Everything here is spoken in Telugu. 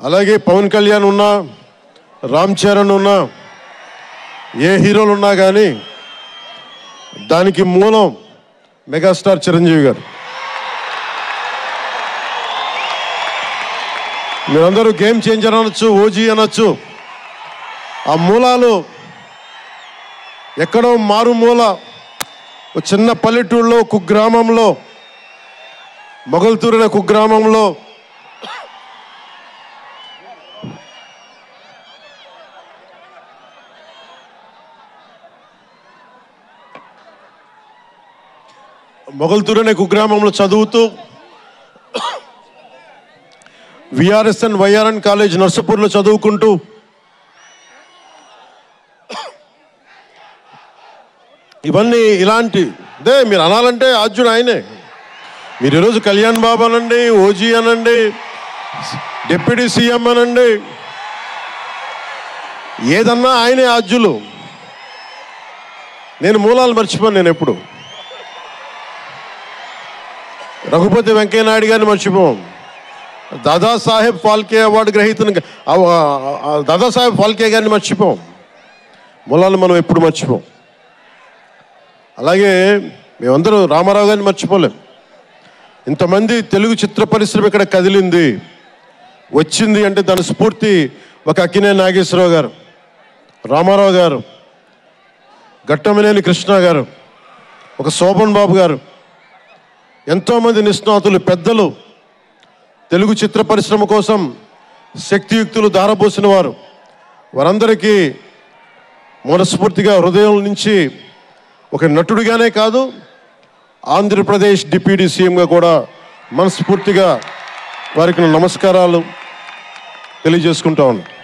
అలాగే పవన్ కళ్యాణ్ ఉన్నా, రామ్ చరణ్ ఉన్నా, ఏ హీరోలు ఉన్నా కానీ దానికి మూలం మెగాస్టార్ చిరంజీవి గారు. మీరందరూ గేమ్ చేంజర్ అనొచ్చు, ఓజీ అనొచ్చు. ఆ మూలాలు ఎక్కడో మారుమూల చిన్న పల్లెటూరులో కుగ్రామంలో, మొగల్తూరు అనే కుగ్రామంలో కుగ్రామంలో చదువుతూ విఆర్ఎస్ఎన్ వైఆర్ఎన్ కాలేజ్ నర్సాపూర్లో చదువుకుంటూ ఇవన్నీ ఇలాంటిదే మీరు అనాలంటే ఆద్యుడు ఆయనే. మీరు ఈరోజు కళ్యాణ్ బాబు అనండి, ఓజీ అనండి, డిప్యూటీ సీఎం అనండి, ఏదన్నా ఆయనే ఆద్యులు. నేను మూలాలు మర్చిపోను. నేను ఎప్పుడు రఘుపతి వెంకయ్య నాయుడు గారిని మర్చిపోం, దాదాసాహెబ్ ఫాల్కే అవార్డు గ్రహీతను దాదాసాహెబ్ ఫాల్కే గారిని మర్చిపోం. మూలాలు మనం ఎప్పుడు మర్చిపోం. అలాగే మేమందరూ రామారావు గారిని మర్చిపోలేం. ఇంతమంది తెలుగు చిత్ర పరిశ్రమ ఇక్కడ కదిలింది, వచ్చింది అంటే దాని స్ఫూర్తి ఒక అక్కినేని నాగేశ్వరరావు గారు, రామారావు గారు, ఘట్టమనేని కృష్ణ గారు, ఒక శోభన్ బాబు గారు, ఎంతోమంది నిష్ణాతులు పెద్దలు తెలుగు చిత్ర పరిశ్రమ కోసం శక్తియుక్తులు ధారపోసిన వారు. వారందరికీ మనస్ఫూర్తిగా హృదయం నుంచి ఒక నటుడిగానే కాదు, ఆంధ్రప్రదేశ్ డిప్యూటీ సీఎంగా కూడా మనస్ఫూర్తిగా వారికి నమస్కారాలు తెలియజేసుకుంటా ఉన్నాను.